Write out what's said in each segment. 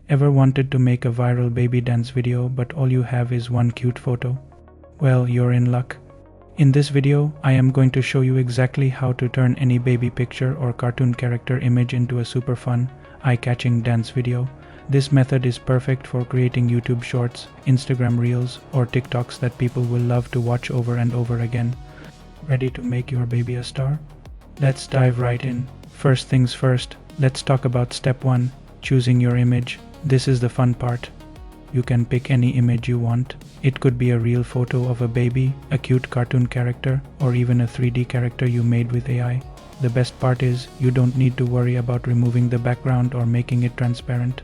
Ever wanted to make a viral baby dance video but all you have is one cute photo? Well, you're in luck. In this video, I am going to show you exactly how to turn any baby picture or cartoon character image into a super fun, eye-catching dance video. This method is perfect for creating YouTube Shorts, Instagram Reels, or TikToks that people will love to watch over and over again. Ready to make your baby a star? Let's dive right in. First things first, let's talk about step 1, choosing your image. This is the fun part. You can pick any image you want. It could be a real photo of a baby, a cute cartoon character, or even a 3D character you made with AI. The best part is, you don't need to worry about removing the background or making it transparent.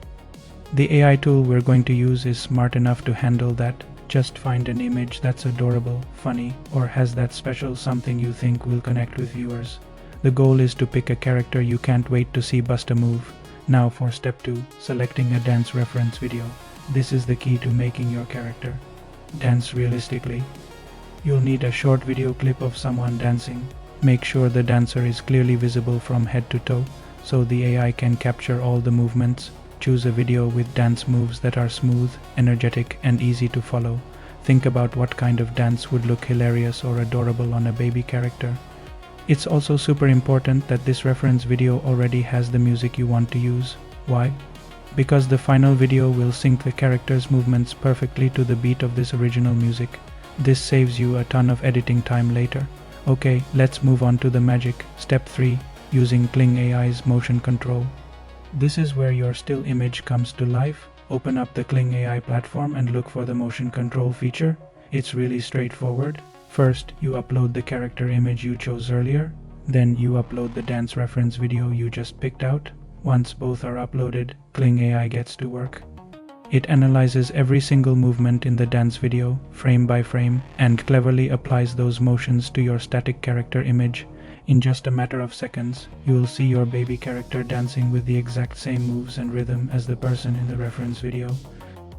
The AI tool we're going to use is smart enough to handle that. Just find an image that's adorable, funny, or has that special something you think will connect with viewers. The goal is to pick a character you can't wait to see bust a move. Now for step 2, selecting a dance reference video. This is the key to making your character dance realistically. You'll need a short video clip of someone dancing. Make sure the dancer is clearly visible from head to toe, so the AI can capture all the movements. Choose a video with dance moves that are smooth, energetic, and easy to follow. Think about what kind of dance would look hilarious or adorable on a baby character. It's also super important that this reference video already has the music you want to use. Why? Because the final video will sync the character's movements perfectly to the beat of this original music. This saves you a ton of editing time later. Okay, let's move on to the magic. Step 3, using Kling AI's motion control. This is where your still image comes to life. Open up the Kling AI platform and look for the motion control feature. It's really straightforward. First, you upload the character image you chose earlier. Then you upload the dance reference video you just picked out. Once both are uploaded, Kling AI gets to work. It analyzes every single movement in the dance video, frame by frame, and cleverly applies those motions to your static character image. In just a matter of seconds, you will see your baby character dancing with the exact same moves and rhythm as the person in the reference video.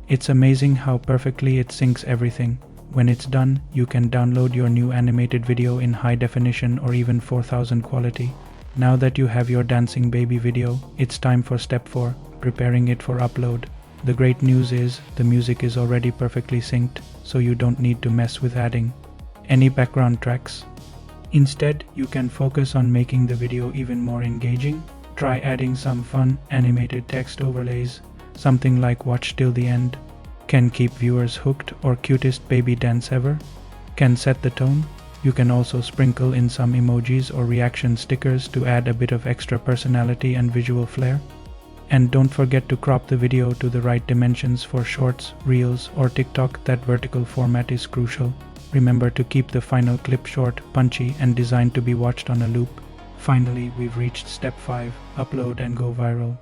It's amazing how perfectly it syncs everything. When it's done, you can download your new animated video in high definition or even 4000 quality. Now that you have your dancing baby video, it's time for step 4, preparing it for upload. The great news is, the music is already perfectly synced, so you don't need to mess with adding any background tracks. Instead, you can focus on making the video even more engaging. Try adding some fun, animated text overlays, something like "Watch till the end" can keep viewers hooked, or "Cutest baby dance ever" can set the tone. You can also sprinkle in some emojis or reaction stickers to add a bit of extra personality and visual flair. And don't forget to crop the video to the right dimensions for Shorts, Reels, or TikTok. That vertical format is crucial. Remember to keep the final clip short, punchy, and designed to be watched on a loop. Finally, we've reached step 5, upload and go viral.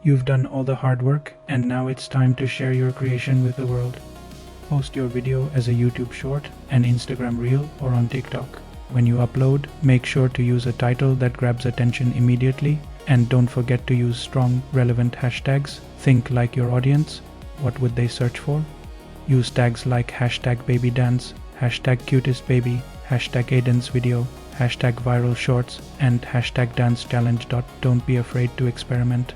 You've done all the hard work, and now it's time to share your creation with the world. Post your video as a YouTube short, an Instagram reel, or on TikTok. When you upload, make sure to use a title that grabs attention immediately, and don't forget to use strong, relevant hashtags. Think like your audience. What would they search for? Use tags like #babydance, #cutestbaby, #Aiden's video, #viralshorts, and #dancechallenge. Don't be afraid to experiment.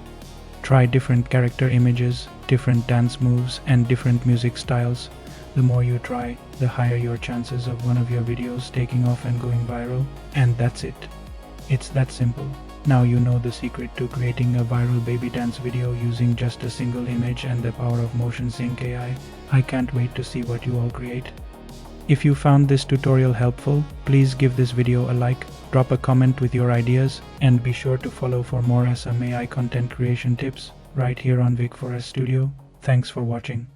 Try different character images, different dance moves, and different music styles. The more you try, the higher your chances of one of your videos taking off and going viral. And that's it. It's that simple. Now you know the secret to creating a viral baby dance video using just a single image and the power of Motion Sync AI. I can't wait to see what you all create. If you found this tutorial helpful, please give this video a like, drop a comment with your ideas, and be sure to follow for more awesome AI content creation tips right here on Vic Forest Studio. Thanks for watching.